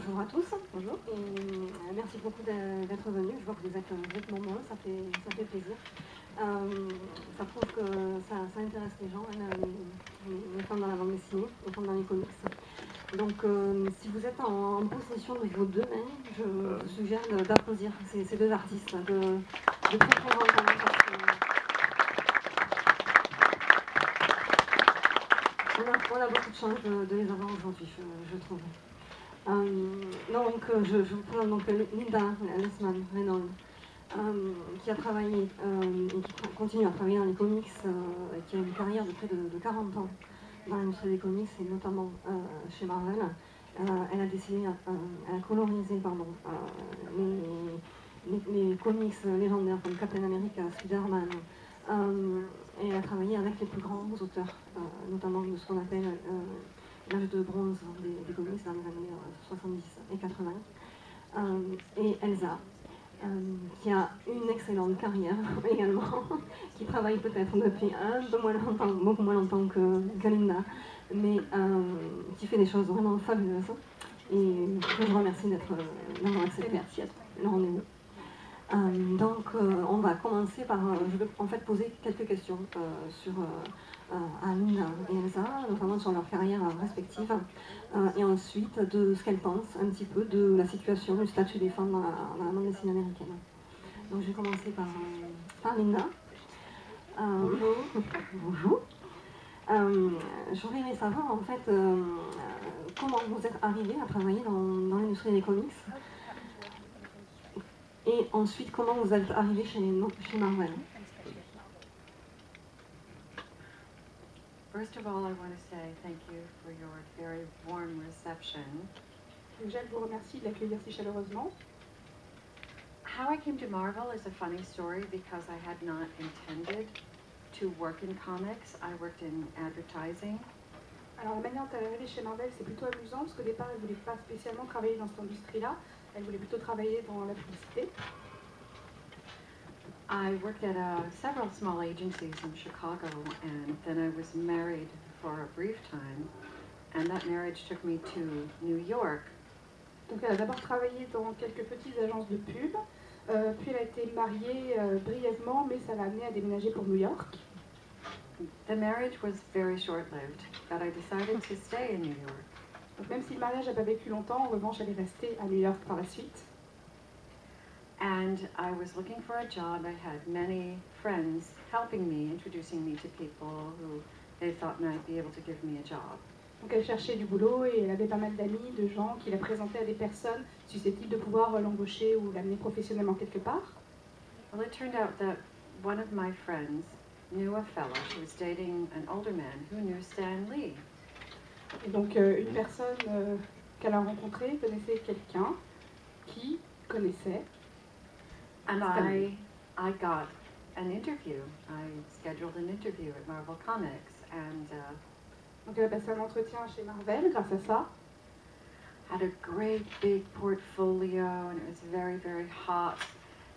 bonjour à tous. Bonjour. Et merci beaucoup d'être venus. Je vois que vous êtes nombreux, ça fait plaisir. Ça prouve que ça intéresse les gens, les femmes dans la bande dessinée, les femmes dans les comics. Donc si vous êtes en possession de vos deux mains, je vous suggère d'applaudir ces deux artistes de très très grand talent. On a beaucoup de chance de les avoir aujourd'hui, je trouve. Je vous présente donc Linda Lessman Reynolds, qui a travaillé et qui continue à travailler dans les comics, qui a une carrière de près de 40 ans dans l'industrie des comics et notamment chez Marvel. Elle a dessiné, elle a colorisé les comics légendaires comme Captain America, Spider-Man, et elle a travaillé avec les plus grands auteurs, notamment de ce qu'on appelle l'âge de bronze des comics dans les années 70 et 80. Et Elsa, qui a une excellente carrière également, qui travaille peut-être depuis un peu moins longtemps, beaucoup moins longtemps que Linda, mais qui fait des choses vraiment fabuleuses. Et je vous remercie d'avoir accepté le rendez-vous. On va commencer par, je vais en fait poser quelques questions sur Linda et Elsa, notamment sur leur carrière respective, et ensuite de ce qu'elles pensent un petit peu de la situation, du statut des femmes dans la bande dessinée américaine. Donc je vais commencer par Linda. Bonjour. Bonjour. J'aurais aimé savoir en fait comment vous êtes arrivée à travailler dans l'industrie des comics. Et ensuite, comment vous êtes arrivé chez Marvel? First of all, I want to say thank you for your very warm reception. Déjà, je vous remercie de l'accueillir si chaleureusement. How I came to Marvel is a funny story because I had not intended to work in comics. I worked in advertising. Alors la manière dont elle est arrivée chez Marvel, c'est plutôt amusant parce qu'au départ, elle ne voulait pas spécialement travailler dans cette industrie-là. Elle voulait plutôt travailler dans la publicité. I worked at several small agencies in Chicago, and then I was married for a brief time, and that marriage took me to New York. Donc elle a d'abord travaillé dans quelques petites agences de pub, puis elle a été mariée brièvement, mais ça l'a amenée à déménager pour New York. The marriage was very short-lived, but I decided to stay in New York. Donc même si le mariage n'a pas vécu longtemps, en revanche, elle est restée à New York par la suite. And I was looking for a job. I had many friends helping me, introducing me to people who they thought might be able to give me a job. Donc elle cherchait du boulot et elle avait pas mal d'amis, de gens qui la présentaient à des personnes susceptibles de pouvoir l'embaucher ou l'amener professionnellement quelque part. Well, it turned out that one of my friends knew a fellow. She was dating an older man who knew Stan Lee. Et donc une personne qu'elle a rencontrée connaissait quelqu'un qui connaissait And I got an interview. I scheduled an interview at Marvel Comics, and donc elle a passé un entretien chez Marvel grâce à ça. had a great big portfolio, and it was very, very hot.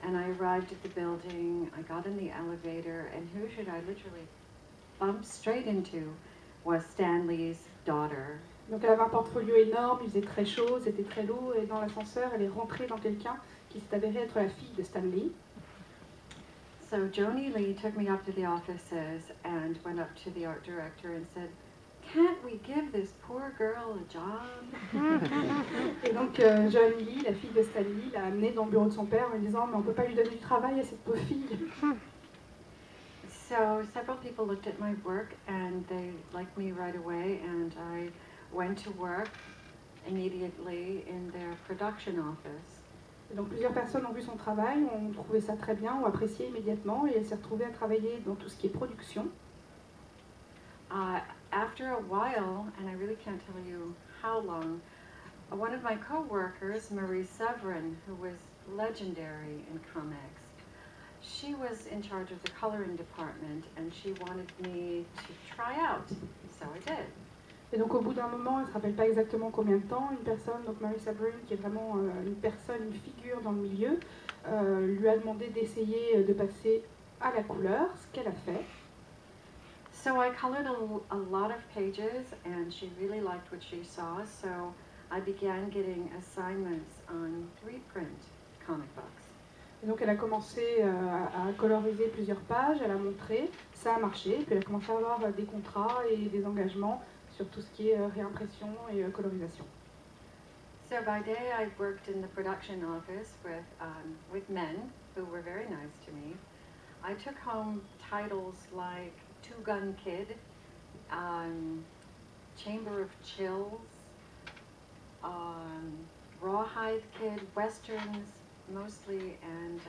And I arrived at the building, I got in the elevator, and who should I literally bump straight into was Stan Lee's daughter. Donc elle avait un portfolio énorme, il faisait très chaud, c'était très lourd, et dans l'ascenseur, elle est rentrée dans quelqu'un qui s'est avéré être la fille de Stan Lee. So Joni Lee took me up to the offices and went up to the art director and said, "Can't we give this poor girl a job?" Et donc Joan Lee, la fille de Stan Lee, l'a amenée dans le bureau de son père en lui disant « Mais on ne peut pas lui donner du travail à cette pauvre fille !» So several people looked at my work and they liked me right away, and I went to work immediately in their production office. Et donc plusieurs personnes ont vu son travail, ont trouvé ça très bien, ont apprécié immédiatement, et elle s'est retrouvée à travailler dans tout ce qui est production. After a while, and I really can't tell you how long, one of my co-workers, Marie Severin, who was legendary in comics, she was in charge of the coloring department, and she wanted me to try out, so I did. Et donc au bout d'un moment, elle ne se rappelle pas exactement combien de temps, une personne, donc Mary Sabrin, qui est vraiment une personne, une figure dans le milieu, lui a demandé d'essayer de passer à la couleur, ce qu'elle a fait. So I colored a lot of pages, and she really liked what she saw, so I began getting assignments on reprint comic books. Et donc elle a commencé à coloriser plusieurs pages, elle a montré, ça a marché, puis elle a commencé à avoir des contrats et des engagements sur tout ce qui est réimpression et colorisation. So by day I worked in the production office with men who were very nice to me. I took home titles like Two Gun Kid, Chamber of Chills, Rawhide Kid, westerns mostly, and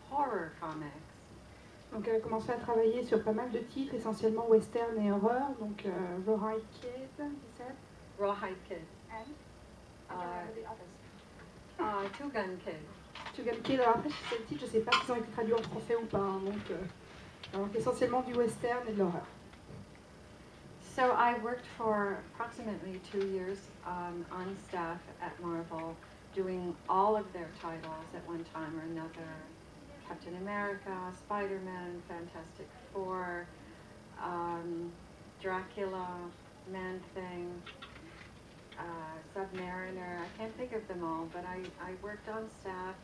horror comics. Donc elle a commencé à travailler sur pas mal de titres, essentiellement western et horreur, donc Rawhide Kid, 17. Rawhide Kid. And? Two Gun Kid. Two Gun Kid, alors après c'est le titre, je ne sais pas s'ils ont été traduits en français ou pas, hein, donc essentiellement du western et de l'horreur. So I worked for approximately 2 years on staff at Marvel, doing all of their titles at one time or another. Captain America, Spider-Man, Fantastic Four, Dracula, Man-Thing, Submariner. I can't think of them all, but I worked on staff.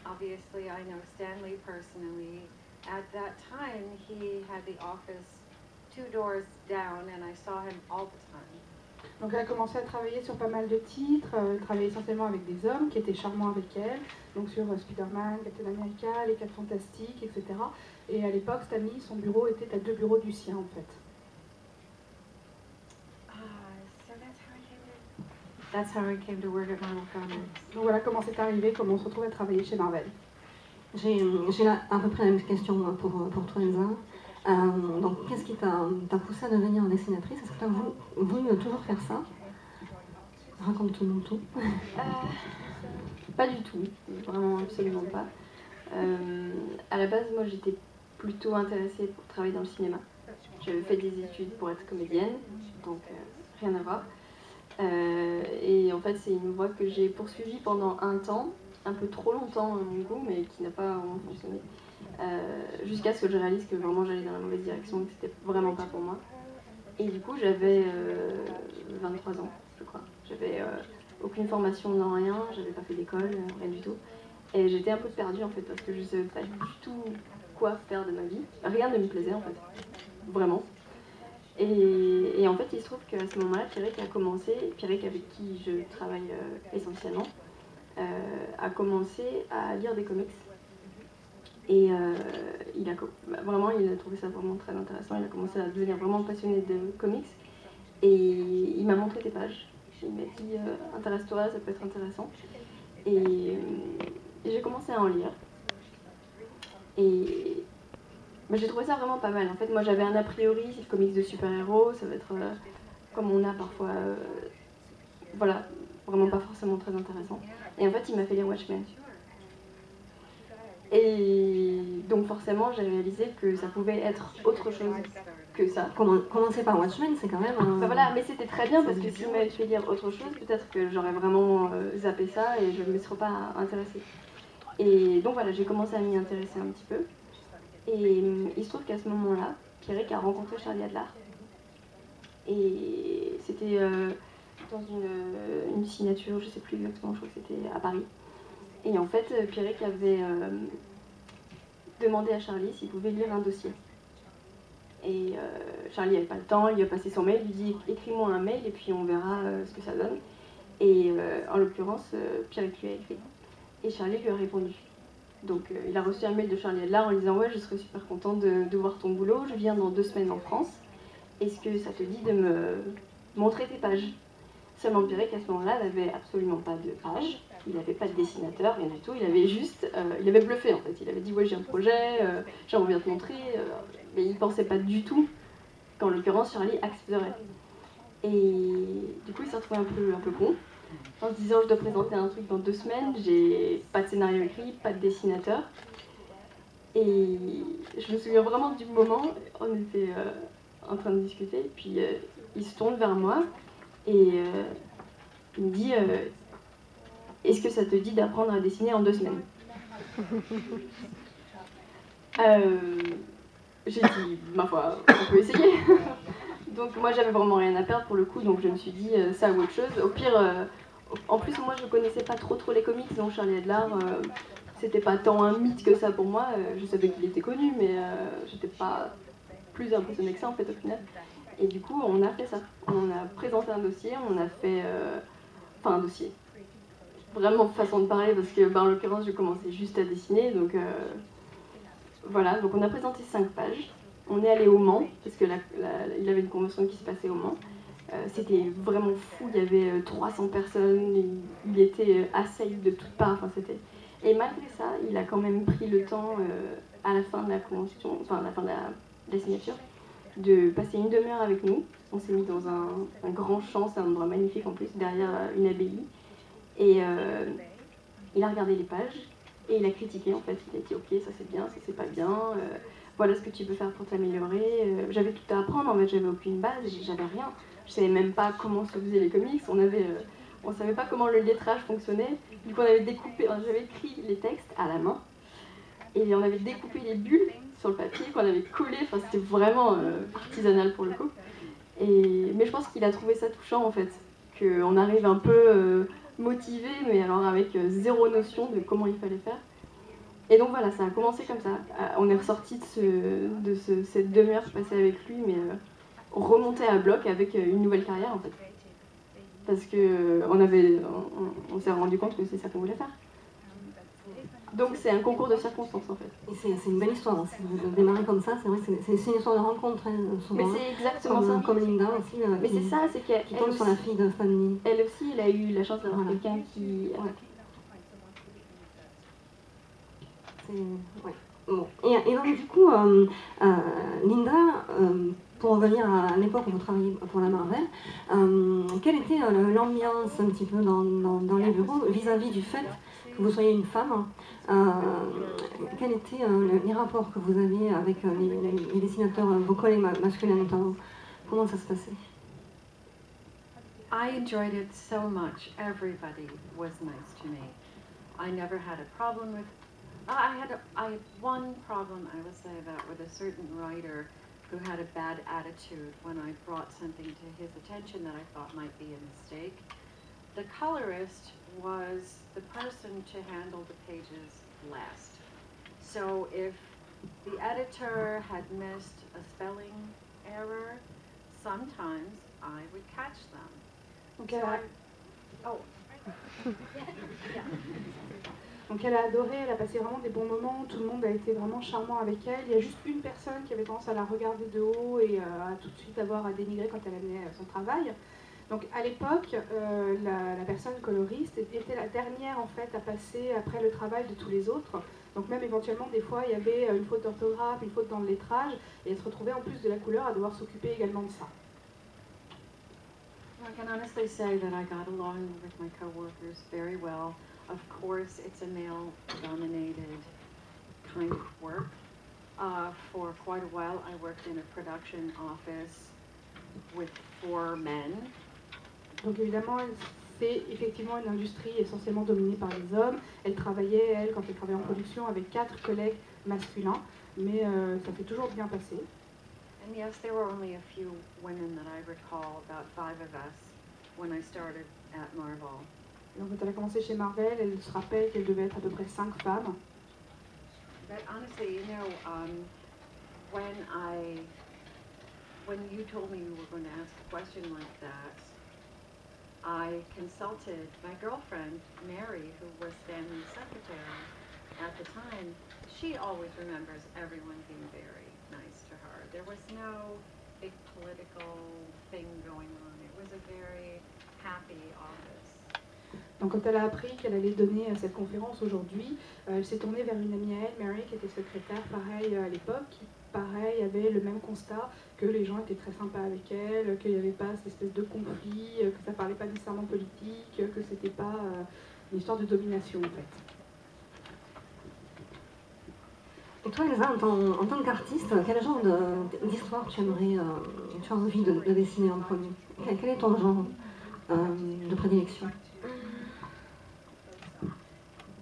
Obviously, I know Stan Lee personally. At that time, he had the office 2 doors down, and I saw him all the time. Donc elle a commencé à travailler sur pas mal de titres, elle travaillait essentiellement avec des hommes qui étaient charmants avec elle, donc sur Spider-Man, Captain America, les 4 Fantastiques, etc. Et à l'époque, Stan Lee, son bureau était à 2 bureaux du sien en fait. So that's how I came to work at Marvel Comics. Donc voilà comment c'est arrivé, comment on se retrouve à travailler chez Marvel. J'ai à peu près la même question pour toi, Elsa. Donc, qu'est-ce qui t'a poussé à devenir dessinatrice? Est-ce que tu as voulu toujours faire ça? Raconte-nous tout. Pas du tout, vraiment absolument pas. À la base, moi j'étais plutôt intéressée pour travailler dans le cinéma. J'avais fait des études pour être comédienne, donc rien à voir. Et en fait, c'est une voie que j'ai poursuivie pendant un temps, un peu trop longtemps à mon goût, mais qui n'a pas vraiment fonctionné. Jusqu'à ce que je réalise que vraiment j'allais dans la mauvaise direction, que c'était vraiment pas pour moi. Et du coup, j'avais 23 ans, je crois. J'avais aucune formation dans rien, j'avais pas fait d'école, rien du tout. Et j'étais un peu perdue en fait, parce que je savais pas du tout quoi faire de ma vie. Rien ne me plaisait en fait, vraiment. Et en fait, il se trouve qu'à ce moment-là, Pierrick a commencé, Pierrick avec qui je travaille essentiellement, a commencé à lire des comics. Et il a trouvé ça vraiment très intéressant, il a commencé à devenir vraiment passionné de comics. Et il m'a montré des pages, il m'a dit intéresse-toi, ça peut être intéressant. Et j'ai commencé à en lire. Et j'ai trouvé ça vraiment pas mal. En fait, moi j'avais un a priori, c'est le comics de super-héros, ça va être comme on a parfois, voilà, vraiment pas forcément très intéressant. Et en fait, il m'a fait lire Watchmen. Et donc forcément, j'ai réalisé que ça pouvait être autre chose que ça. Commencer par Watchmen, c'est quand même... Bah voilà, mais c'était très bien parce que s'il m'avait fait lire autre chose, peut-être que j'aurais vraiment zappé ça et je ne me serais pas intéressée. Et donc voilà, j'ai commencé à m'y intéresser un petit peu. Et il se trouve qu'à ce moment-là, Pierrick a rencontré Charlie Adler. Et c'était dans une signature, je ne sais plus exactement, je crois que c'était à Paris. Et en fait, Pierrick avait demandé à Charlie s'il pouvait lire un dossier. Et Charlie n'avait pas le temps, il lui a passé son mail, il lui dit écris-moi un mail et puis on verra ce que ça donne. Et en l'occurrence, Pierrick lui a écrit. Et Charlie lui a répondu. Donc il a reçu un mail de Charlie Adler en lui disant ouais, je serais super contente de voir ton boulot, je viens dans 2 semaines en France. Est-ce que ça te dit de me montrer tes pages? Seulement Pierrick à ce moment-là n'avait absolument pas de pages. Il n'avait pas de dessinateur, rien du tout, il avait juste, il avait bluffé en fait, il avait dit ouais j'ai un projet, j'aimerais bien te montrer, mais il pensait pas du tout qu'en l'occurrence Charlie accepterait. Et du coup il s'est retrouvé un peu con, en se disant je dois présenter un truc dans 2 semaines, j'ai pas de scénario écrit, pas de dessinateur. Et je me souviens vraiment du moment, on était en train de discuter, puis il se tourne vers moi et il me dit est-ce que ça te dit d'apprendre à dessiner en 2 semaines? J'ai dit, ma foi, on peut essayer. Donc moi j'avais vraiment rien à perdre pour le coup, donc je me suis dit ça ou autre chose. Au pire, En plus, moi, je connaissais pas trop les comics, donc Charlie Adler, c'était pas tant un mythe que ça pour moi. Je savais qu'il était connu, mais j'étais pas plus impressionnée que ça, en fait, au final. Et du coup, on a fait ça. On a présenté un dossier, on a fait... Enfin, un dossier. Vraiment façon de parler, parce que, en l'occurrence, je commençais juste à dessiner, donc... Voilà, donc on a présenté 5 pages. On est allé au Mans, parce que il avait une convention qui se passait au Mans. C'était vraiment fou, il y avait 300 personnes, il était assailli de toutes parts. Enfin, et malgré ça, il a quand même pris le temps, à la fin de la convention, enfin à la fin de la signature, de passer une demi-heure avec nous. On s'est mis dans un grand champ, c'est un endroit magnifique en plus, derrière une abbaye. Et il a regardé les pages et il a critiqué en fait. Il a dit ok, ça c'est bien, ça c'est pas bien, voilà ce que tu peux faire pour t'améliorer. J'avais tout à apprendre en fait, j'avais aucune base, j'avais rien. Je savais même pas comment se faisaient les comics, on savait pas comment le lettrage fonctionnait. Du coup on avait j'avais écrit les textes à la main et on avait découpé les bulles sur le papier qu'on avait collé. Enfin c'était vraiment artisanal pour le coup. Mais je pense qu'il a trouvé ça touchant en fait, qu'on arrive un peu motivé, mais alors avec zéro notion de comment il fallait faire. Et donc voilà, ça a commencé comme ça. On est ressorti de cette demi-heure passée avec lui, mais remonté à bloc avec une nouvelle carrière en fait. Parce que on s'est rendu compte que c'est ça qu'on voulait faire. Donc c'est un concours de circonstances en fait. Et c'est une belle histoire aussi, de démarrer comme ça, c'est vrai que c'est une histoire de rencontre souvent. Mais c'est exactement ça. Comme Linda aussi. Mais c'est ça, c'est qu'elle qui tombe sur la fille de Stan Lee. Elle aussi, elle a eu la chance d'avoir quelqu'un qui... Ouais. Ouais. Bon. Et donc du coup, Linda, pour revenir à l'époque où vous travailliez pour la Marvel, quelle était l'ambiance un petit peu dans les bureaux vis-à-vis du fait que vous soyez une femme? Quels étaient les rapports que vous aviez avec les dessinateurs vocaux et masculins notamment? Comment ça se passait? I enjoyed it so much. Everybody was nice to me. I never had a problem with... I had one problem, I will say, that with a certain writer who had a bad attitude when I brought something to his attention that I thought might be a mistake. The colorist was the person to handle the pages last. So if the editor had missed a spelling error, sometimes I would catch them. Donc elle a adoré, elle a passé vraiment des bons moments, tout le monde a été vraiment charmant avec elle. Il y a juste une personne qui avait tendance à la regarder de haut et à tout de suite avoir à dénigrer quand elle amenait son travail. Donc à l'époque, la personne coloriste était la dernière en fait à passer après le travail de tous les autres. Donc même éventuellement des fois il y avait une faute d'orthographe, une faute dans le lettrage et elle se retrouvait en plus de la couleur à devoir s'occuper également de ça. I can honestly say that I got along with my coworkers very well. Of course, it's a male-dominated kind of work. For quite a while, I worked in a production office with 4 men. Donc évidemment, c'est effectivement une industrie essentiellement dominée par les hommes. Elle travaillait, quand elle travaillait en production, avec 4 collègues masculins, mais ça s'est toujours bien passé. And yes, there were only a few women that I recall, about 5 of us, when I started at Marvel. Donc quand elle a commencé chez Marvel, elle se rappelle qu'elle devait être à peu près 5 femmes. But honestly, you know, when you told me you were going to ask a question like that, I consulted my girlfriend, Mary, who was Stanley's secretary at the time. She always remembers everyone being very nice to her. There was no big political thing going on. It was a very happy office. Donc quand elle a appris qu'elle allait donner cette conférence aujourd'hui, elle s'est tournée vers une amie à elle, Mary, qui était secrétaire, pareil à l'époque, qui pareil avait le même constat, que les gens étaient très sympas avec elle, qu'il n'y avait pas cette espèce de conflit, que ça parlait pas nécessairement politique, que c'était pas une histoire de domination en fait. Et toi, Elsa, en tant qu'artiste, quel genre d'histoire tu as envie de dessiner en premier? Quel est ton genre de prédilection?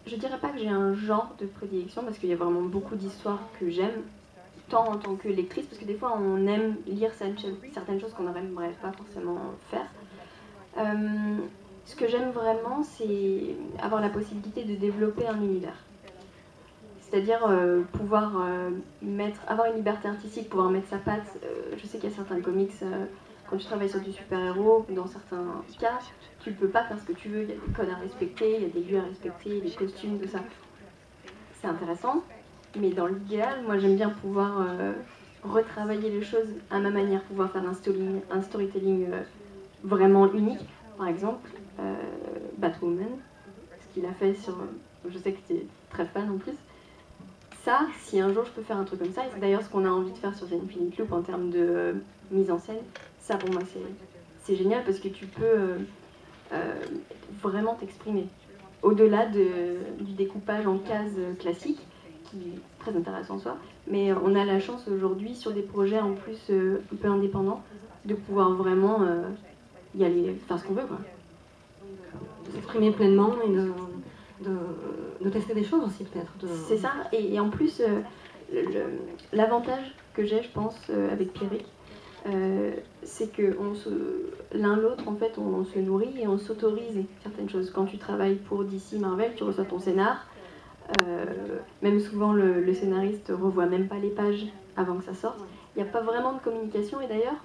Je dirais pas que j'ai un genre de prédilection parce qu'il y a vraiment beaucoup d'histoires que j'aime, tant en tant que lectrice, parce que des fois on aime lire certaines choses qu'on n'aimerait pas forcément faire. Ce que j'aime vraiment, c'est avoir la possibilité de développer un univers. C'est-à-dire pouvoir avoir une liberté artistique, pouvoir mettre sa patte. Je sais qu'il y a certains comics, quand tu travailles sur du super-héros, dans certains cas, tu ne peux pas faire ce que tu veux. Il y a des codes à respecter, il y a des lieux à respecter, les costumes, tout ça. C'est intéressant, mais dans l'idéal, moi j'aime bien pouvoir retravailler les choses à ma manière, pouvoir faire un storytelling vraiment unique. Par exemple, Batwoman, ce qu'il a fait sur... je sais que tu es très fan en plus. Ça, si un jour je peux faire un truc comme ça, et c'est d'ailleurs ce qu'on a envie de faire sur The Infinite Loop en termes de mise en scène, ça pour moi c'est génial parce que tu peux vraiment t'exprimer. Au-delà du découpage en cases classiques, qui est très intéressant en soi, mais on a la chance aujourd'hui sur des projets en plus un peu indépendants de pouvoir vraiment y aller, faire ce qu'on veut, quoi. De s'exprimer pleinement et de tester des choses aussi peut-être. C'est ça, et en plus, l'avantage que j'ai, je pense, avec Pierrick, c'est que l'un l'autre, en fait, on se nourrit et on s'autorise certaines choses. Quand tu travailles pour DC, Marvel, tu reçois ton scénar. Même souvent, le scénariste revoit même pas les pages avant que ça sorte. Il n'y a pas vraiment de communication, et d'ailleurs,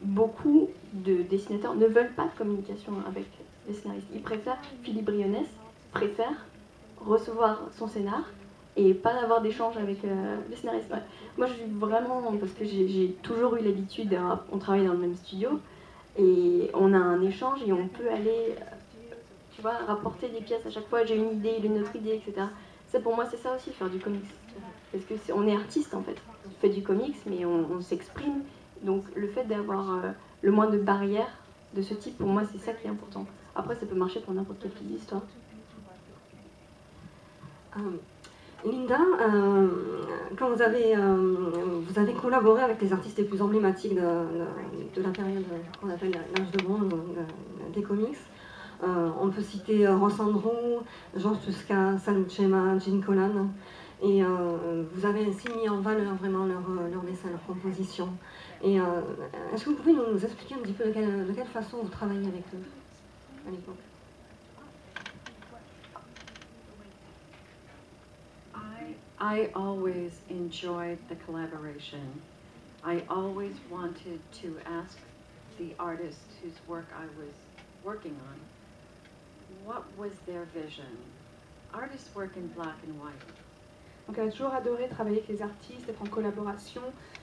beaucoup de dessinateurs ne veulent pas de communication avec les scénaristes. Ils préfèrent, Philippe Brionès préfère recevoir son scénar et pas avoir d'échange avec les scénaristes. Ouais. Moi, je suis vraiment, parce que j'ai toujours eu l'habitude, on travaille dans le même studio, et on a un échange et on peut aller, tu vois, rapporter des pièces à chaque fois, j'ai une idée, il a une autre idée, etc. Ça, pour moi, c'est ça aussi, faire du comics. Parce que on est artiste, en fait. On fait du comics, mais on s'exprime. Donc, le fait d'avoir le moins de barrières de ce type, pour moi, c'est ça qui est important. Après, ça peut marcher pour n'importe quelle petite histoire. Linda, quand vous avez collaboré avec les artistes les plus emblématiques de la période qu'on appelle l'âge de bronze des comics, on peut citer Ross Andru, George Tuska, Sal Buscema, Gene Colan, et vous avez ainsi mis en valeur vraiment leur dessin, leur composition. Et est-ce que vous pouvez nous expliquer un petit peu de quelle façon vous travaillez avec eux à l'époque? I always enjoyed the collaboration. I always wanted to ask the artists whose work I was working on, what was their vision? Artists work in black and white. Donc elle a toujours adoré travailler avec les artistes, être en collaboration,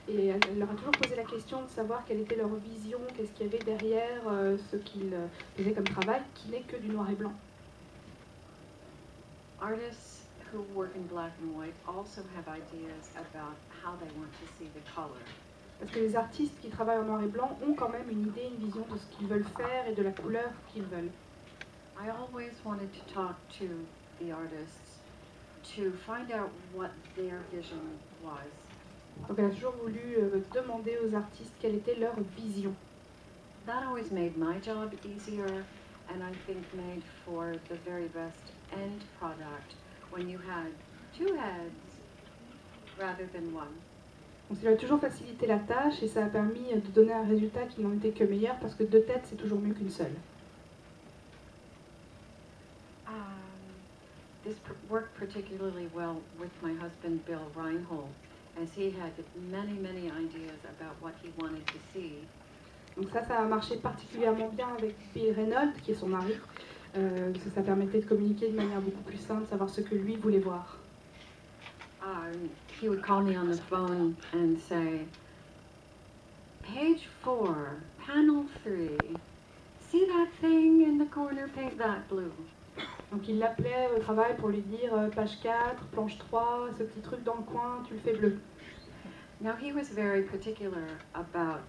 et elle leur a toujours posé la question de savoir quelle était leur vision, qu'est-ce qu'il y avait derrière ce qu'ils faisaient comme travail, qui n'est que du noir et blanc. Artists who work in black and white also have ideas about how they want to see the color. Parce que les artistes qui travaillent en noir et blanc ont quand même une idée, une vision de ce qu'ils veulent faire et de la couleur qu'ils veulent. I always wanted to talk to the artists to find out what their vision was. Donc elle a toujours voulu demander aux artistes quelle était leur vision. That always made my job easier, and I think made for the very best end product when you had two heads rather than one. Donc ça lui a toujours facilité la tâche et ça a permis de donner un résultat qui n'en était que meilleur parce que deux têtes c'est toujours mieux qu'une seule. This worked particularly well with my husband Bill Reinhold, as he had many ideas about what he wanted to see. Donc ça a marché particulièrement bien avec Bill Reynolds, qui est son mari. Ça permettait de communiquer de manière beaucoup plus simple, savoir ce que lui voulait voir. He would call me on the phone and say, "Page 4, panel 3. See that thing in the corner? Paint that blue." Donc il l'appelait au travail pour lui dire page 4, planche 3, ce petit truc dans le coin, tu le fais bleu. Now he was very particular about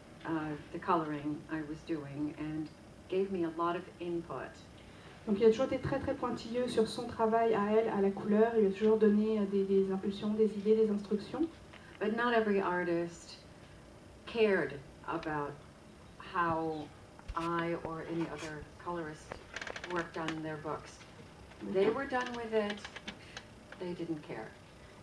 the coloring I was doing and gave me a lot of input. Donc il a toujours été très pointilleux sur son travail à elle, à la couleur. Il lui a toujours donné des impulsions, des idées, des instructions. But not every artist cared about how I or any other colorist worked on their books. They were done with it. They didn't care.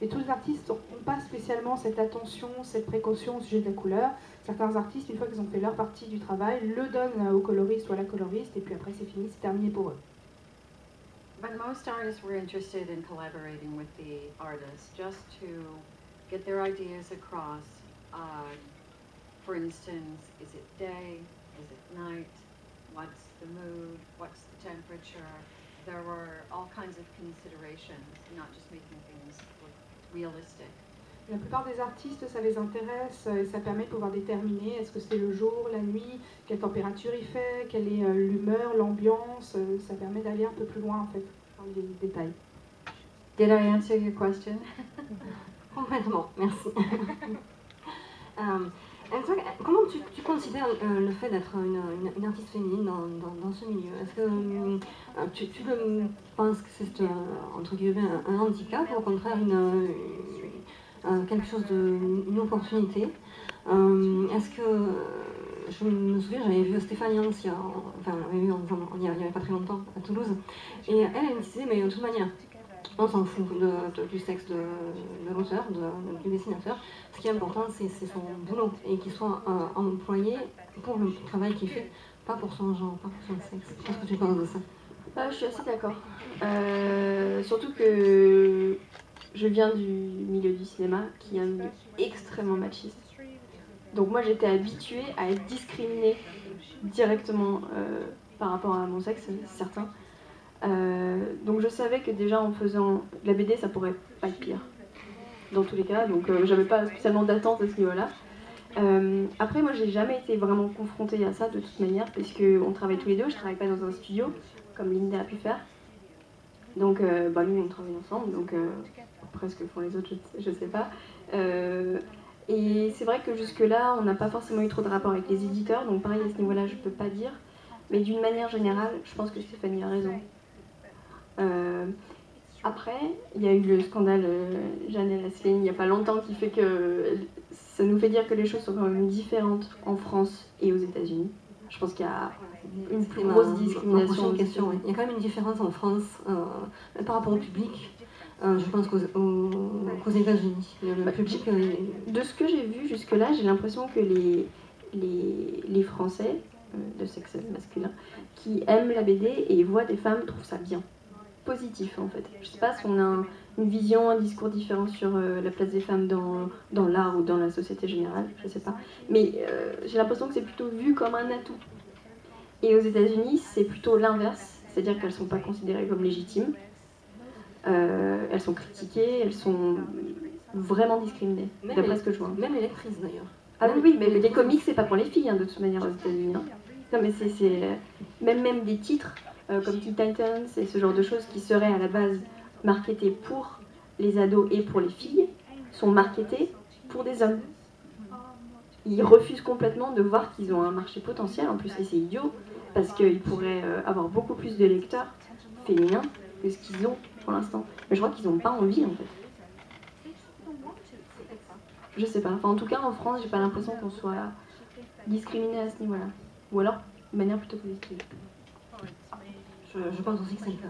Et tous les artistes n'ont pas spécialement cette attention, cette précaution au sujet de la couleur. Certains artistes, une fois qu'ils ont fait leur partie du travail, le donnent au coloriste ou à la coloriste, et puis après c'est fini, c'est terminé pour eux. But most artists were interested in collaborating with the artists just to get their ideas across. For instance, is it day? Is it night? What's the mood? What's the temperature? There were all kinds of considerations, not just making things look realistic. La plupart des artistes, ça les intéresse et ça permet de pouvoir déterminer est-ce que c'est le jour, la nuit, quelle température il fait, quelle est l'humeur, l'ambiance. Ça permet d'aller un peu plus loin en fait, dans les détails. Did I answer your question? Complètement, merci. Et toi, comment tu considères le fait d'être une artiste féminine dans ce milieu? Est-ce que tu penses que c'est entre guillemets un handicap ou au contraire quelque chose une opportunité? Est-ce que je me souviens, j'avais vu Stéphane Yans il y avait pas très longtemps à Toulouse, et elle me disait mais de toute manière on s'en fout du sexe de l'auteur, du dessinateur. Ce qui est important, c'est son boulot et qu'il soit employé pour le travail qu'il fait, pas pour son genre, pas pour son sexe. Qu'est-ce que tu penses de ça? Je suis assez d'accord. Surtout que je viens du milieu du cinéma qui est un milieu extrêmement machiste. Donc moi j'étais habituée à être discriminée directement par rapport à mon sexe, c'est certain. Donc je savais que déjà en faisant la BD ça pourrait pas être pire dans tous les cas, donc j'avais pas spécialement d'attente à ce niveau-là. Après moi j'ai jamais été vraiment confrontée à ça de toute manière parce qu'on travaille tous les deux, je travaille pas dans un studio comme Linda a pu faire. Donc nous on travaille ensemble, donc après ce que font les autres je sais pas. Et c'est vrai que jusque là on n'a pas forcément eu trop de rapport avec les éditeurs, donc pareil à ce niveau-là je peux pas dire. Mais d'une manière générale je pense que Stéphanie a raison. Après, il y a eu le scandale Janelle Asseline il n'y a pas longtemps qui fait que ça nous fait dire que les choses sont quand même différentes en France et aux États-Unis. Je pense qu'il y a une plus grosse discrimination. Question, il y a quand même une différence en France par rapport au public. Je pense qu'aux États-Unis, le public. De ce que j'ai vu jusque-là, j'ai l'impression que les Français de sexe masculin qui aiment la BD et voient des femmes trouvent ça bien. Positif en fait. Je sais pas si on a une vision, un discours différent sur la place des femmes dans l'art ou dans la société générale, je sais pas. Mais j'ai l'impression que c'est plutôt vu comme un atout. Et aux États-Unis, c'est plutôt l'inverse, c'est-à-dire qu'elles sont pas considérées comme légitimes. Elles sont critiquées, elles sont vraiment discriminées, d'après ce que je vois. Même les lectrices d'ailleurs. Ah oui, mais les comics c'est pas pour les filles hein, de toute manière aux États-Unis. Hein. Non mais c'est même des titres. Comme Teen Titans et ce genre de choses qui seraient à la base marketées pour les ados et pour les filles, sont marketées pour des hommes. Ils refusent complètement de voir qu'ils ont un marché potentiel, en plus et c'est idiot, parce qu'ils pourraient avoir beaucoup plus de lecteurs féminins que ce qu'ils ont pour l'instant. Mais je crois qu'ils n'ont pas envie en fait. Je sais pas, enfin en tout cas en France j'ai pas l'impression qu'on soit discriminé à ce niveau-là. Ou alors de manière plutôt positive. Je pense aussi que c'est le cas.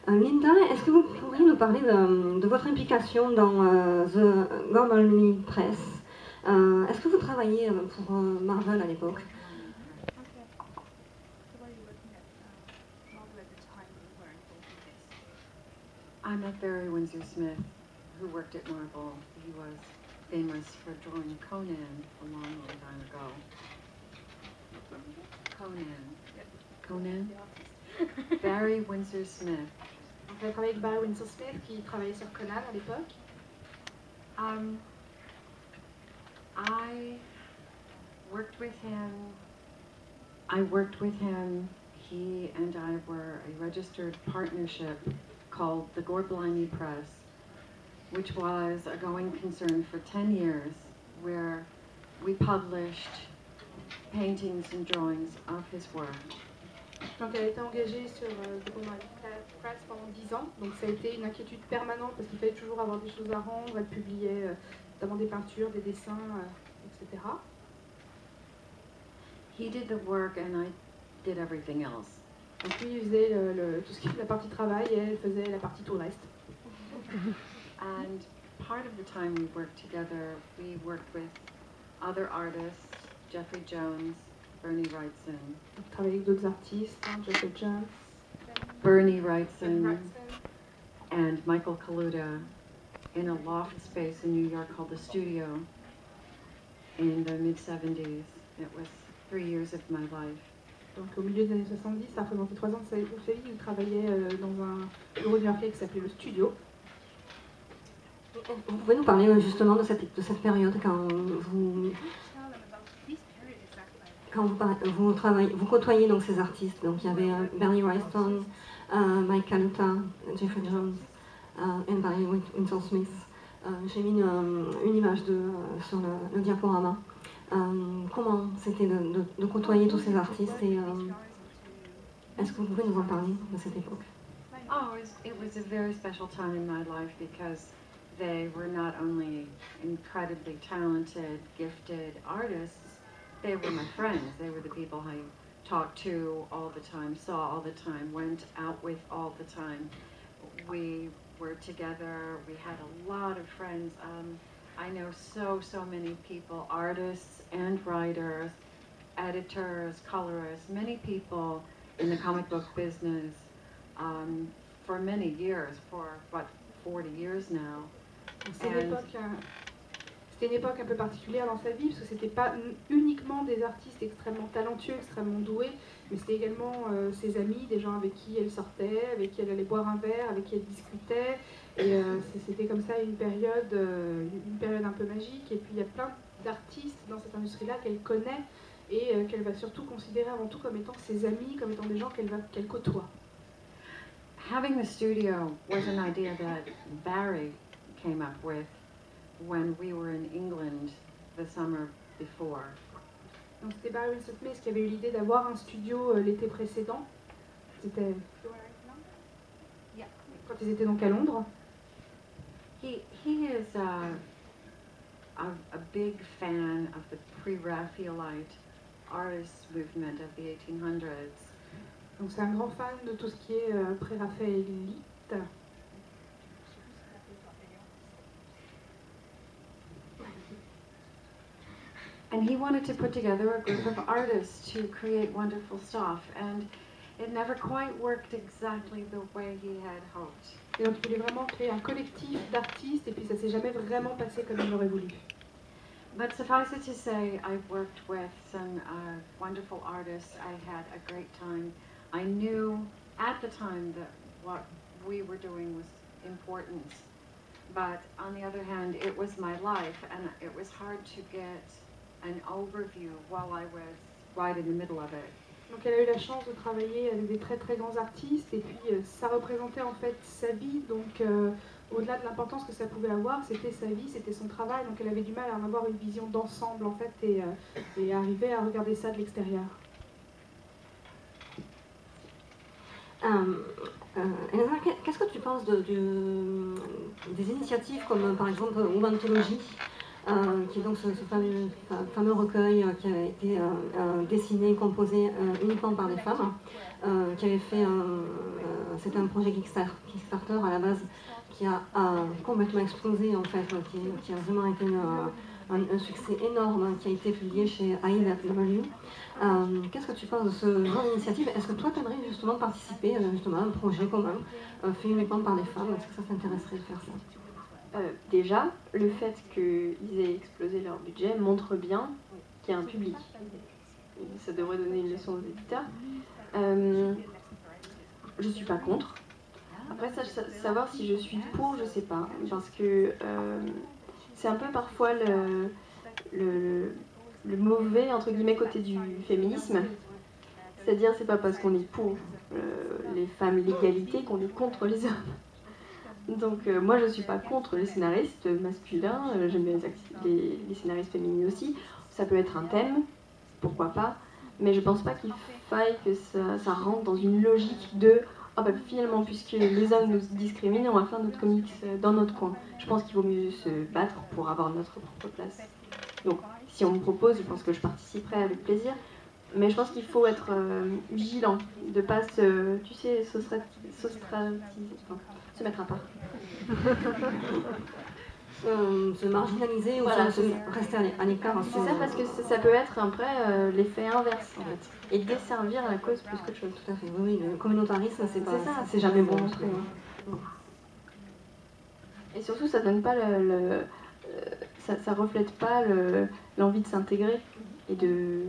Linda, est-ce que vous pourriez nous parler de votre implication dans The Gormley Press? Est-ce que vous travailliez pour Marvel à l'époque? I met Barry Windsor Smith, who worked at Marvel. He was famous for drawing Conan a long time ago. Conan? Barry Windsor Smith. J'ai travaillé avec Barry Windsor Smith qui travaillait sur Conan à l'époque. I worked with him. He and I were a registered partnership called the Gorblimey Press, which was a going concern for 10 years, where we published paintings and drawings of his work. Donc elle a été engagée sur The Gorblimey Press pendant 10 ans, donc ça a été une inquiétude permanente parce qu'il fallait toujours avoir des choses à rendre. Elle publiait notamment des peintures, des dessins, etc. He did the work and I did everything else. Donc lui, il faisait tout ce qui est la partie travail et elle faisait la partie tout le reste. And part of the time we worked together, we worked with other artists, Jeffrey Jones, Bernie Wrightson. Donc travaillait avec d'autres artistes, hein, Jeffrey Jones, Bernie Wrightson, and Michael Kaluta in a loft space in New York called The Studio in the mid-70s. It was 3 years of my life. Donc au milieu des années 70, ça représentait 3 ans de sa vie. Il travaillait dans un bureau new-yorkais qui s'appelait le Studio. Vous pouvez nous parler justement de cette période quand vous côtoyez donc ces artistes. Donc il y avait Bernie Wrightson, Mike Kaluta, Jeffrey Jones et Barry Windsor-Smith. J'ai mis une image sur le diaporama. Comment c'était de côtoyer tous ces artistes et est-ce que vous pouvez nous en parler de cette époque? Oh, it was a very special time in my life because they were not only incredibly talented, gifted artists, they were my friends. They were the people I talked to all the time, saw all the time, went out with all the time. We were together, we had a lot of friends. I know so many people, artists and writers, editors, colorists, many people in the comic book business for many years, for what, 40 years now. C'était une époque un peu particulière dans sa vie, parce que c'était pas uniquement des artistes extrêmement talentueux, extrêmement doués, mais c'était également ses amis, des gens avec qui elle sortait, avec qui elle allait boire un verre, avec qui elle discutait. Et c'était comme ça une période un peu magique. Et puis il y a plein d'artistes dans cette industrie-là qu'elle connaît et qu'elle va surtout considérer avant tout comme étant ses amis, comme étant des gens qu'elle côtoie. Having the studio was an idea that Barry came up with when we were in England the summer before. Donc c'était Barry Windsor-Smith qui avait eu l'idée d'avoir un studio l'été précédent. C'était quand ils étaient donc à Londres. He is a big fan of the pre-Raphaelite artist movement of the 1800s. Donc c'est un grand fan de tout ce qui est pré-raphaélite. And he wanted to put together a group of artists to create wonderful stuff, and it never quite worked exactly the way he had hoped. Et donc il voulait vraiment créer un collectif d'artistes et puis ça s'est jamais vraiment passé comme il l'aurait voulu. But suffice it to say, I've worked with some wonderful artists. I had a great time. I knew at the time that what we were doing was important. But on the other hand, it was my life, and it was hard to get an overview while I was right in the middle of it. Donc elle a eu la chance de travailler avec des très très grands artistes et puis ça représentait en fait sa vie, donc au-delà de l'importance que ça pouvait avoir, c'était sa vie, c'était son travail, donc elle avait du mal à en avoir une vision d'ensemble en fait et arriver à regarder ça de l'extérieur. Elsa, qu'est-ce que tu penses des initiatives comme par exemple Womanthology, qui est donc ce fameux recueil qui a été dessiné et composé uniquement par des femmes, qui avait fait, c'était un projet Kickstarter à la base qui a complètement explosé en fait, qui a vraiment été un succès énorme, qui a été publié chez IDW. Qu'est-ce que tu penses de ce genre d'initiative? Est-ce que toi tu aimerais justement participer justement à un projet commun fait uniquement par des femmes? Est-ce que ça t'intéresserait de faire ça? Déjà, le fait qu'ils aient explosé leur budget montre bien qu'il y a un public. Ça devrait donner une leçon aux éditeurs. Je suis pas contre. Après, savoir si je suis pour, je sais pas. Parce que c'est un peu parfois le mauvais, entre guillemets, côté du féminisme. C'est-à-dire, c'est pas parce qu'on est pour les femmes, l'égalité, qu'on est contre les hommes. Donc moi je suis pas contre les scénaristes masculins, j'aime bien les scénaristes féminines aussi, ça peut être un thème, pourquoi pas, mais je pense pas qu'il faille que ça rentre dans une logique de « Ah bah finalement puisque les hommes nous discriminent, on va faire notre comics dans notre coin ». Je pense qu'il vaut mieux se battre pour avoir notre propre place. Donc si on me propose, je pense que je participerai avec plaisir, Mais je pense qu'il faut être vigilant, de pas se, tu sais, se mettre à part. Se marginaliser Voilà, ou se rester à l'écart. C'est ça, parce que ça peut être après l'effet inverse en fait, et desservir la cause plus qu'autre chose. Tout à fait, oui, le communautarisme, C'est jamais bon non plus. Et surtout, ça donne pas ça reflète pas l'envie de s'intégrer et de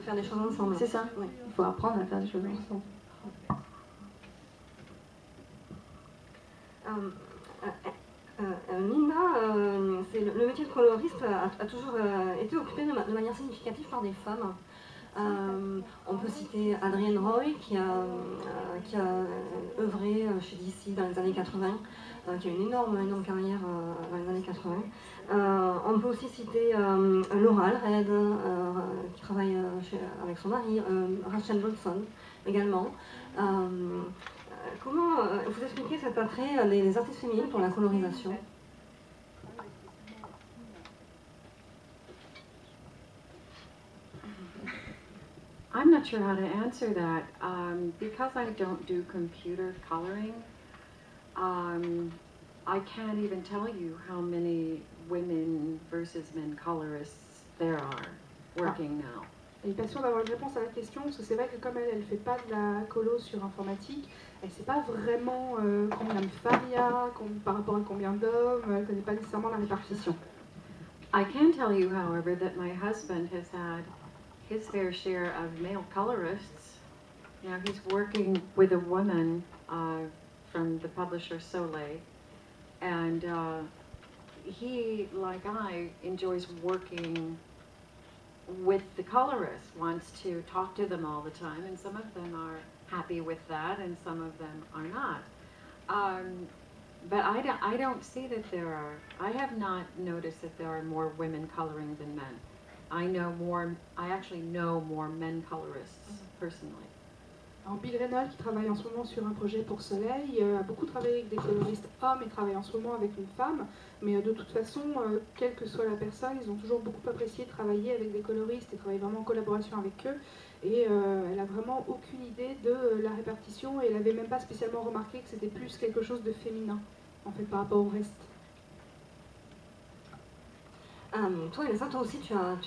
faire des choses ensemble. C'est ça, oui. Il faut apprendre à faire des choses ensemble. Nina, le métier de coloriste a toujours été occupé de manière significative par des femmes. On peut citer Adrienne Roy qui a œuvré chez DC dans les années 80, qui a une énorme carrière dans les années 80. On peut aussi citer Laura Alred, qui travaille avec son mari, Rachel Bolson également. Comment vous expliquez cet attrait des artistes féminines pour la colorisation? I'm not sure how to answer that. Because I don't do computer coloring, I can't even tell you how many women versus men colorists there are working now. Elle n'est pas sûre d'avoir une réponse à la question, parce que c'est vrai que comme elle ne fait pas de la colo sur informatique, elle ne sait pas vraiment combien de femmes il y a, par rapport à combien d'hommes, elle ne connaît pas nécessairement la répartition. I can tell you, however, that my husband has had his fair share of male colorists. You know, he's working with a woman from the publisher Soleil, and he, like I, enjoys working with the colorists, wants to talk to them all the time, and some of them are happy with that, and some of them are not. But I don't see that there are, I have not noticed that there are more women coloring than men. I actually know more men colorists, personally. Alors Bill Reynolds, qui travaille en ce moment sur un projet pour Soleil, a beaucoup travaillé avec des coloristes hommes et travaille en ce moment avec une femme. Mais de toute façon, quelle que soit la personne, ils ont toujours beaucoup apprécié travailler avec des coloristes et travailler vraiment en collaboration avec eux. Et elle a vraiment aucune idée de la répartition et elle n'avait même pas spécialement remarqué que c'était plus quelque chose de féminin, en fait, par rapport au reste. Toi, Elsa, toi aussi, tu as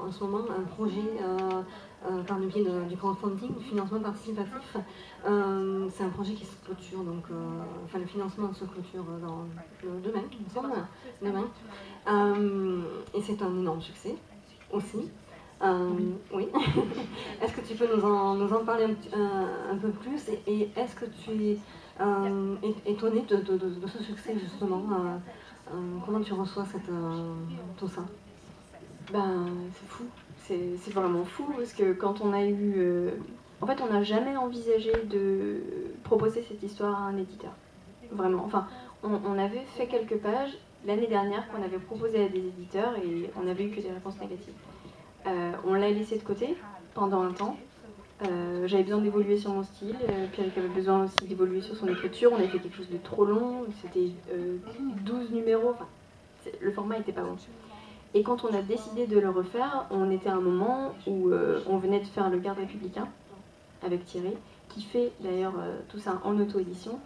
en ce moment un projet par le biais du crowdfunding, du financement participatif. C'est un projet qui se clôture, donc, enfin le financement se clôture demain, il me semble, demain. Et c'est un énorme succès aussi. Oui. Est-ce que tu peux nous en parler un peu plus et est-ce que tu es étonné de ce succès justement? Comment tu reçois tout ça? Ben, c'est fou, c'est vraiment fou parce que quand on a eu... en fait, on n'a jamais envisagé de proposer cette histoire à un éditeur. Vraiment. Enfin, on avait fait quelques pages l'année dernière qu'on avait proposé à des éditeurs et on n'avait eu que des réponses négatives. On l'a laissé de côté pendant un temps. J'avais besoin d'évoluer sur mon style, Pierrick avait besoin aussi d'évoluer sur son écriture. On avait fait quelque chose de trop long, c'était 12 numéros, enfin, le format n'était pas bon. Et quand on a décidé de le refaire, on était à un moment où on venait de faire Le Garde républicain avec Thierry, qui fait d'ailleurs tout ça en auto-édition.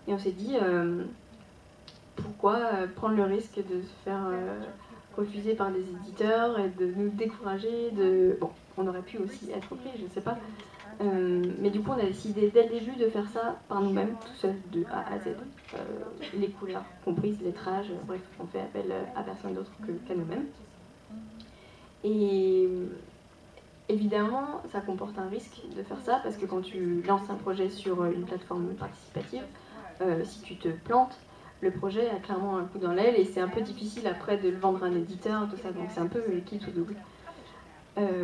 Et on s'est dit, pourquoi prendre le risque de se faire refuser par des éditeurs et de nous décourager Bon, on aurait pu aussi être pris, je ne sais pas. Mais du coup, on a décidé dès le début de faire ça par nous-mêmes, tout seul, de A à Z. Les couleurs comprises, lettrage, bref, on fait appel à personne d'autre qu'à nous-mêmes. Et évidemment, ça comporte un risque de faire ça, parce que quand tu lances un projet sur une plateforme participative, si tu te plantes, le projet a clairement un coup dans l'aile et c'est un peu difficile après de le vendre à un éditeur, tout ça, donc c'est un peu qui tout double.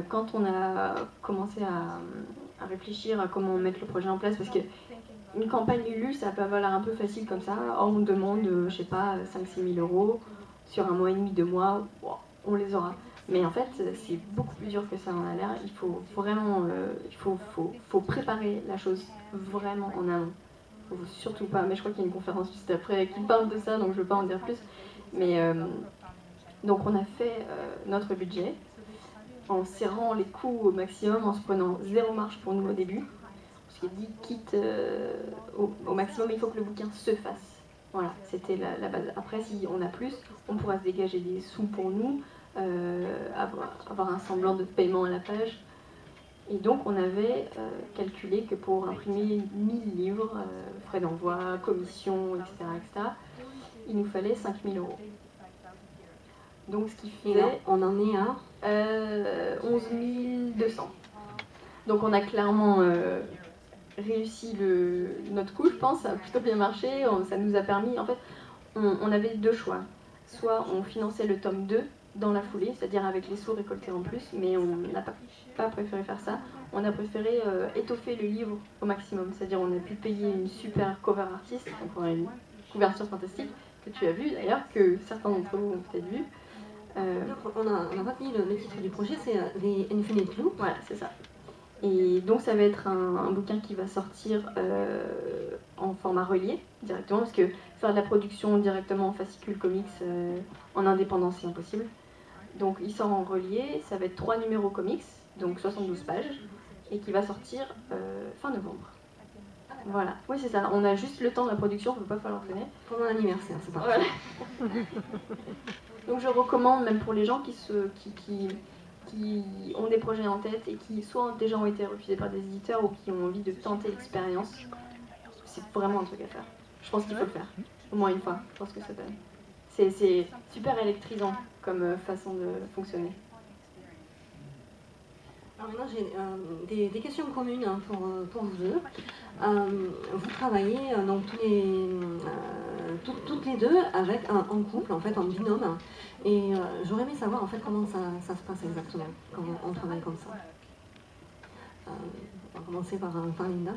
Quand on a commencé à réfléchir à comment mettre le projet en place, parce qu'une campagne Ulu, ça peut avoir l'air un peu facile comme ça, on demande, je sais pas, 5-6 000 euros sur un mois et demi, 2 mois, on les aura. Mais en fait, c'est beaucoup plus dur que ça en a l'air, il faut vraiment, faut préparer la chose vraiment en amont. Surtout pas, mais je crois qu'il y a une conférence juste après qui parle de ça, donc je ne veux pas en dire plus. Mais donc on a fait notre budget en serrant les coups au maximum, en se prenant 0 marge pour nous au début. Parce qu'il dit quitte au maximum, il faut que le bouquin se fasse. Voilà, c'était la base. Après, si on a plus, on pourra se dégager des sous pour nous, avoir un semblant de paiement à la page. Et donc, on avait calculé que pour imprimer 1000 livres, frais d'envoi, commission, etc., il nous fallait 5 000 €. Donc, ce qui Et là, fait on en est à 11 200. Donc, on a clairement réussi notre coup, je pense, ça a plutôt bien marché. Ça nous a permis, en fait, on avait 2 choix. Soit on finançait le tome 2 dans la foulée, c'est-à-dire avec les sous récoltés en plus, mais on n'a pas préféré faire ça. On a préféré étoffer le livre au maximum, c'est-à-dire on a pu payer une super cover artiste, donc on a une couverture fantastique que tu as vue d'ailleurs, que certains d'entre vous ont peut-être vue. Donc on a retenu le titre du projet, c'est The Infinite Loop. Voilà, c'est ça. Et donc ça va être un bouquin qui va sortir en format relié directement, parce que faire de la production directement en fascicule comics en indépendance c'est impossible. Donc il sort en relié, ça va être 3 numéros comics, donc 72 pages, et qui va sortir fin novembre. Voilà, oui c'est ça, on a juste le temps de la production, on ne peut pas faire l'entraîner. Pendant l'anniversaire, c'est parfait. Voilà. Donc je recommande même pour les gens qui ont des projets en tête et qui soit déjà ont été refusés par des éditeurs ou qui ont envie de tenter l'expérience, c'est vraiment un truc à faire. Je pense qu'il faut le faire, au moins une fois. Je pense que c'est super électrisant comme façon de fonctionner. Alors maintenant, j'ai des questions communes pour vous deux. Vous travaillez donc toutes les deux en couple, en fait, en binôme. Et j'aurais aimé savoir en fait comment ça se passe exactement, quand on travaille comme ça. On va commencer par Linda.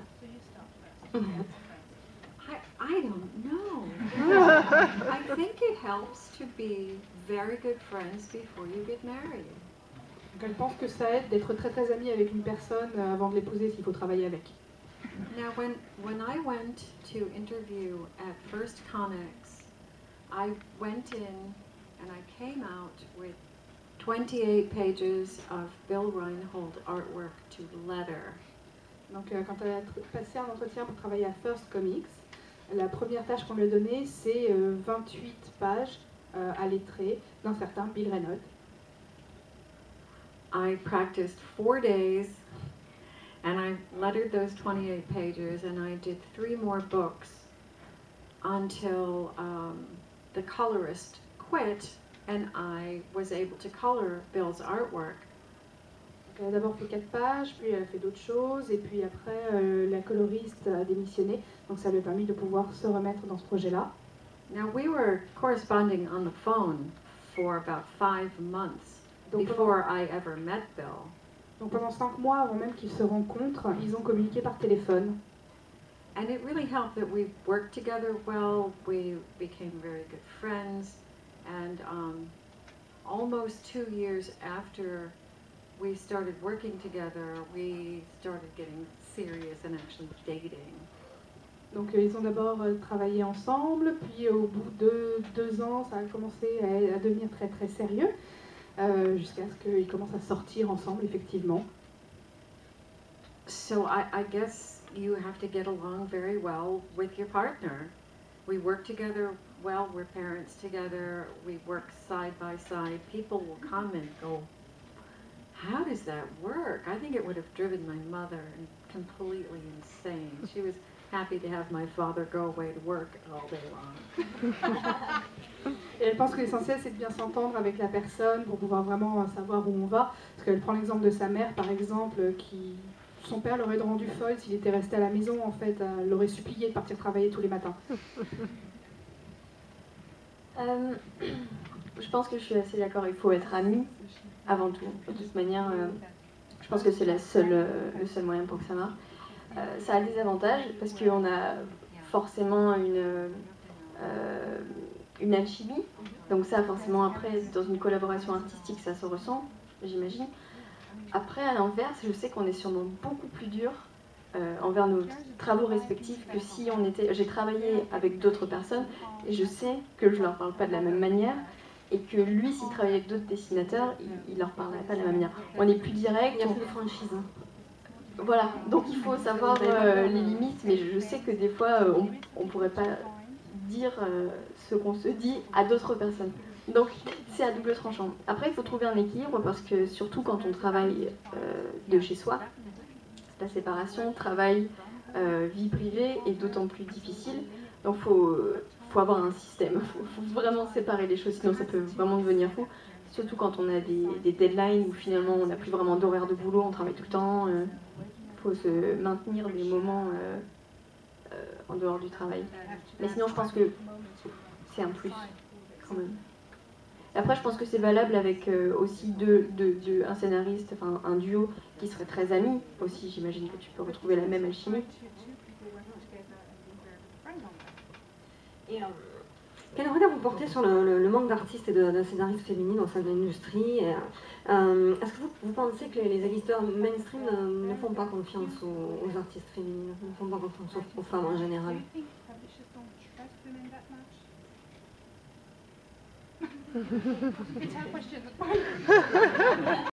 I don't know. I think it helps to be very good friends before you get married. Donc elle pense que ça aide d'être très très amie avec une personne avant de l'épouser s'il faut travailler avec. Now, when I went to interview at First Comics, I went in and I came out with 28 pages of Bill Reinhold artwork to letter. Donc quand elle a passé un entretien pour travailler à First Comics, la première tâche qu'on lui a donnée, c'est 28 pages à lettrer d'un certain Bill Reinhold. I practiced 4 days and I lettered those 28 pages and I did 3 more books until the colorist quit and I was able to color Bill's artwork. Elle a d'abord fait 4 pages, puis elle a fait d'autres choses, et puis après la coloriste a démissionné, donc ça lui a permis de pouvoir se remettre dans ce projet-là. Now we were corresponding on the phone for about 5 months before I ever met Bill. Donc pendant 5 mois avant même qu'ils se rencontrent, ils ont communiqué par téléphone. And it really helped that we worked together well, we became very good friends, and almost 2 years after we started working together, we started getting serious and actually dating. Donc ils ont d'abord travaillé ensemble, puis au bout de 2 ans, ça a commencé à devenir très très sérieux, jusqu'à ce qu'ils commencent à sortir ensemble effectivement. So I guess you have to get along very well with your partner. We work together well, we're parents together, we work side by side. People will come and go, how does that work? I think it would have driven my mother completely insane. She was happy to have my father go away to work all day long. Et elle pense que l'essentiel c'est de bien s'entendre avec la personne pour pouvoir vraiment savoir où on va. Parce qu'elle prend l'exemple de sa mère par exemple, qui son père l'aurait rendu folle s'il était resté à la maison en fait, elle l'aurait supplié de partir travailler tous les matins. Je pense que je suis assez d'accord, il faut être amis avant tout. De toute manière, je pense que c'est le seul moyen pour que ça marche. Ça a des avantages parce qu'on a forcément une alchimie. Donc ça, forcément, après, dans une collaboration artistique, ça se ressent, j'imagine. Après, à l'inverse, je sais qu'on est sûrement beaucoup plus dur envers nos travaux respectifs que si on était... J'ai travaillé avec d'autres personnes et je sais que je leur parle pas de la même manière et que lui, s'il travaille avec d'autres dessinateurs, il leur parlerait pas de la même manière. On est plus direct. Il n'y a plus de franchise. Voilà, donc il faut savoir les limites, mais je sais que des fois, on pourrait pas dire ce qu'on se dit à d'autres personnes. Donc c'est à double tranchant. Après, il faut trouver un équilibre parce que surtout quand on travaille de chez soi, la séparation, travail, vie privée est d'autant plus difficile. Donc faut avoir un système, faut vraiment séparer les choses, sinon ça peut vraiment devenir fou. Surtout quand on a des deadlines où finalement on n'a plus vraiment d'horaire de boulot, on travaille tout le temps. Faut se maintenir des moments en dehors du travail. Mais sinon, je pense que c'est un plus, quand même. Et après, je pense que c'est valable avec aussi un scénariste, enfin un duo qui serait très amis. Aussi, j'imagine que tu peux retrouver la même alchimie. Et quel regard vous portez sur le manque d'artistes et de scénaristes féminines au sein de l'industrie? Est-ce que vous pensez que les éditeurs mainstream ne font pas confiance aux artistes féminines, ne font pas confiance aux femmes en général? It's her question.